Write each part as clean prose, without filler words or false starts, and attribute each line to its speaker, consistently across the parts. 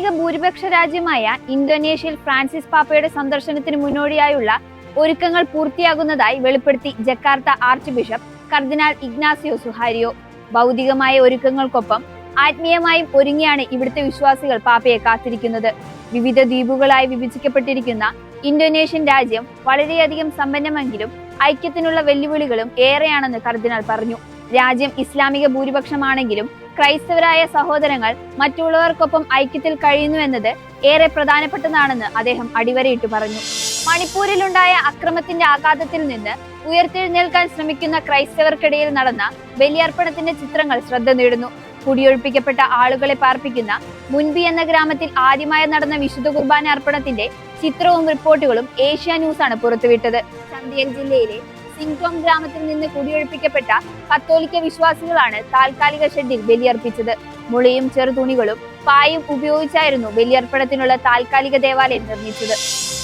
Speaker 1: ഇസ്ലാമിക ഭൂരിപക്ഷ രാജ്യമായ ഇന്തോനേഷ്യയിൽ ഫ്രാൻസിസ് പാപ്പയുടെ സന്ദർശനത്തിന് മുന്നോടിയായുള്ള ഒരുക്കങ്ങൾ പൂർത്തിയാകുന്നതായി വെളിപ്പെടുത്തി ജക്കാർത്ത ആർച്ച് ബിഷപ്പ് കർദിനാൾ ഇഗ്നാസിയോ സുഹാരിയോ. ഭൗതികമായ ഒരുക്കങ്ങൾക്കൊപ്പം ആത്മീയമായും ഒരുങ്ങിയാണ് ഇവിടുത്തെ വിശ്വാസികൾ പാപ്പയെ കാത്തിരിക്കുന്നത്. വിവിധ ദ്വീപുകളായി വിഭജിക്കപ്പെട്ടിരിക്കുന്ന ഇന്തോനേഷ്യൻ രാജ്യം വളരെയധികം സമ്പന്നമെങ്കിലും ഐക്യത്തിനുള്ള വെല്ലുവിളികളും ഏറെയാണെന്ന് കർദിനാൾ പറഞ്ഞു. രാജ്യം ഇസ്ലാമിക ഭൂരിപക്ഷമാണെങ്കിലും ക്രൈസ്തവരായ സഹോദരങ്ങൾ മറ്റുള്ളവർക്കൊപ്പം ഐക്യത്തിൽ കഴിയുന്നുവെന്നത് ഏറെ പ്രധാനപ്പെട്ടതാണെന്ന് അദ്ദേഹം അടിവരയിട്ട് പറഞ്ഞു. മണിപ്പൂരിലുണ്ടായ അക്രമത്തിന്റെ ആഘാതത്തിൽ നിന്ന് ഉയർത്തെഴുന്നേൽക്കാൻ ശ്രമിക്കുന്ന ക്രൈസ്തവർക്കിടയിൽ നടന്ന ബലിയർപ്പണത്തിന്റെ ചിത്രങ്ങൾ ശ്രദ്ധ നേടുന്നു. കുടിയൊഴിപ്പിക്കപ്പെട്ട ആളുകളെ പാർപ്പിക്കുന്ന മുൻപി എന്ന ഗ്രാമത്തിൽ ആദ്യമായി നടന്ന വിശുദ്ധ കുർബാന അർപ്പണത്തിന്റെ ചിത്രവും റിപ്പോർട്ടുകളും ഏഷ്യ ന്യൂസാണ് പുറത്തുവിട്ടത്. ചന്ദിയൽ ജില്ലയിലെ സിംഗ്ടോം ഗ്രാമത്തിൽ നിന്ന് കുടിയൊഴിപ്പിക്കപ്പെട്ട കത്തോലിക്ക വിശ്വാസികളാണ് താൽക്കാലിക ഷെഡിൽ ബലിയർപ്പിച്ചത്. മുളയും ചെറുതുണികളും പായും ഉപയോഗിച്ചായിരുന്നു ബലിയർപ്പണത്തിനുള്ള താൽക്കാലിക ദേവാലയം നിർമ്മിച്ചത്.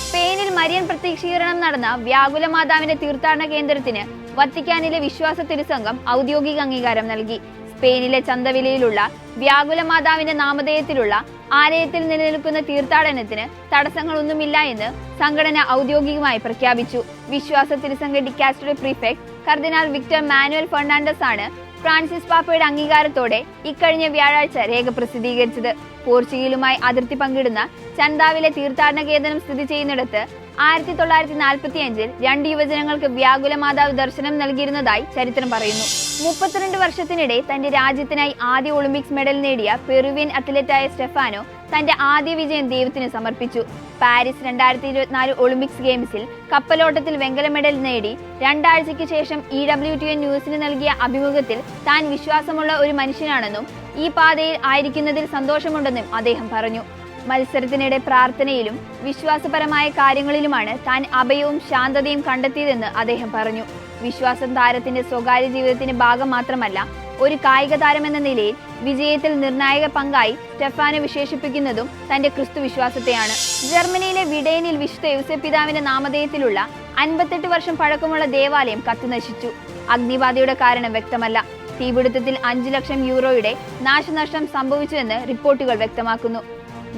Speaker 1: സ്പെയിനിൽ മരിയൻ പ്രത്യക്ഷീകരണം നടന്ന വ്യാകുല മാതാവിന്റെ തീർത്ഥാടന കേന്ദ്രത്തിന് വത്തിക്കാനിലെ വിശ്വാസ തിരുസംഘം ഔദ്യോഗിക അംഗീകാരം നൽകി. സ്പെയിനിലെ ചന്തവിലയിലുള്ള വ്യാകുല മാതാവിന്റെ നാമധേയത്തിലുള്ള ആലയത്തിൽ നിലനിൽക്കുന്ന തീർത്ഥാടനത്തിന് തടസ്സങ്ങളൊന്നുമില്ല എന്ന് സംഘടന ഔദ്യോഗികമായി പ്രഖ്യാപിച്ചു. വിശ്വാസ തിരുസംഘ ഡിക്കാസ്റ്ററി പ്രീഫെക്ട് കർദിനാൾ വിക്ടർ മാനുവൽ ഫെർണാണ്ടസ് ആണ് ഫ്രാൻസിസ് പാപ്പയുടെ അംഗീകാരത്തോടെ ഇക്കഴിഞ്ഞ വ്യാഴാഴ്ച രേഖ പ്രസിദ്ധീകരിച്ചത്. പോർച്ചുഗലുമായി അതിർത്തി പങ്കിടുന്ന ചന്താവിലെ തീർത്ഥാടന കേന്ദ്രം സ്ഥിതി ചെയ്യുന്നിടത്ത് 1945 2 യുവജനങ്ങൾക്ക് വ്യാകുല മാതാവ് ദർശനം നൽകിയിരുന്നതായി ചരിത്രം പറയുന്നു. 32 വർഷത്തിനിടെ തന്റെ രാജ്യത്തിനായി ആദ്യ ഒളിമ്പിക്സ് മെഡൽ നേടിയ പെറുവിയൻ അത്ലറ്റായ സ്റ്റെഫാനോ തന്റെ ആദ്യ വിജയം ദൈവത്തിന് സമർപ്പിച്ചു. പാരീസ് 2024 ഒളിമ്പിക്സ് ഗെയിംസിൽ കപ്പലോട്ടത്തിൽ വെങ്കല മെഡൽ നേടി 2 ആഴ്ചയ്ക്ക് ശേഷം EWTN ന്യൂസിന് നൽകിയ അഭിമുഖത്തിൽ താൻ വിശ്വാസമുള്ള ഒരു മനുഷ്യനാണെന്നും ഈ പാതയിൽ ആയിരിക്കുന്നതിൽ സന്തോഷമുണ്ടെന്നും അദ്ദേഹം പറഞ്ഞു. മത്സരത്തിനിടെ പ്രാർത്ഥനയിലും വിശ്വാസപരമായ കാര്യങ്ങളിലുമാണ് താൻ അഭയവും ശാന്തതയും കണ്ടെത്തിയതെന്ന് അദ്ദേഹം പറഞ്ഞു. വിശ്വാസം താരത്തിന്റെ സ്വകാര്യ ജീവിതത്തിന്റെ ഭാഗം മാത്രമല്ല, ഒരു കായിക താരമെന്ന നിലയിൽ വിജയത്തിൽ നിർണായക പങ്കായി സ്റ്റെഫാനോ വിശേഷിപ്പിക്കുന്നതും തന്റെ ക്രിസ്തു വിശ്വാസത്തെയാണ്. ജർമ്മനിയിലെ വിഡേനിൽ വിശുദ്ധ യൗസേപ്പ് പിതാവിന്റെ നാമധേയത്തിലുള്ള 58 വർഷം പഴക്കമുള്ള ദേവാലയം കത്തിനശിച്ചു. അഗ്നിബാധയുടെ കാരണം വ്യക്തമല്ല. തീപിടുത്തത്തിൽ 5 ലക്ഷം യൂറോയുടെ നാശനഷ്ടം സംഭവിച്ചുവെന്ന് റിപ്പോർട്ടുകൾ വ്യക്തമാക്കുന്നു.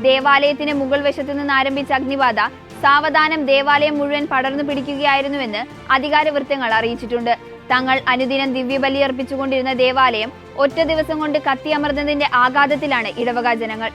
Speaker 1: ദേവാലയത്തിന് മുകൾ വശത്തു നിന്ന് ആരംഭിച്ച അഗ്നിബാധ സാവധാനം ദേവാലയം മുഴുവൻ പടർന്നു പിടിക്കുകയായിരുന്നുവെന്ന് അധികാര വൃത്തങ്ങൾ അറിയിച്ചിട്ടുണ്ട്. തങ്ങൾ അനുദിനം ദിവ്യബലിയർപ്പിച്ചുകൊണ്ടിരുന്ന ദേവാലയം ഒറ്റ ദിവസം കൊണ്ട് കത്തിയമർന്നതിന്റെ ആഘാതത്തിലാണ് ഇടവക ജനങ്ങൾ.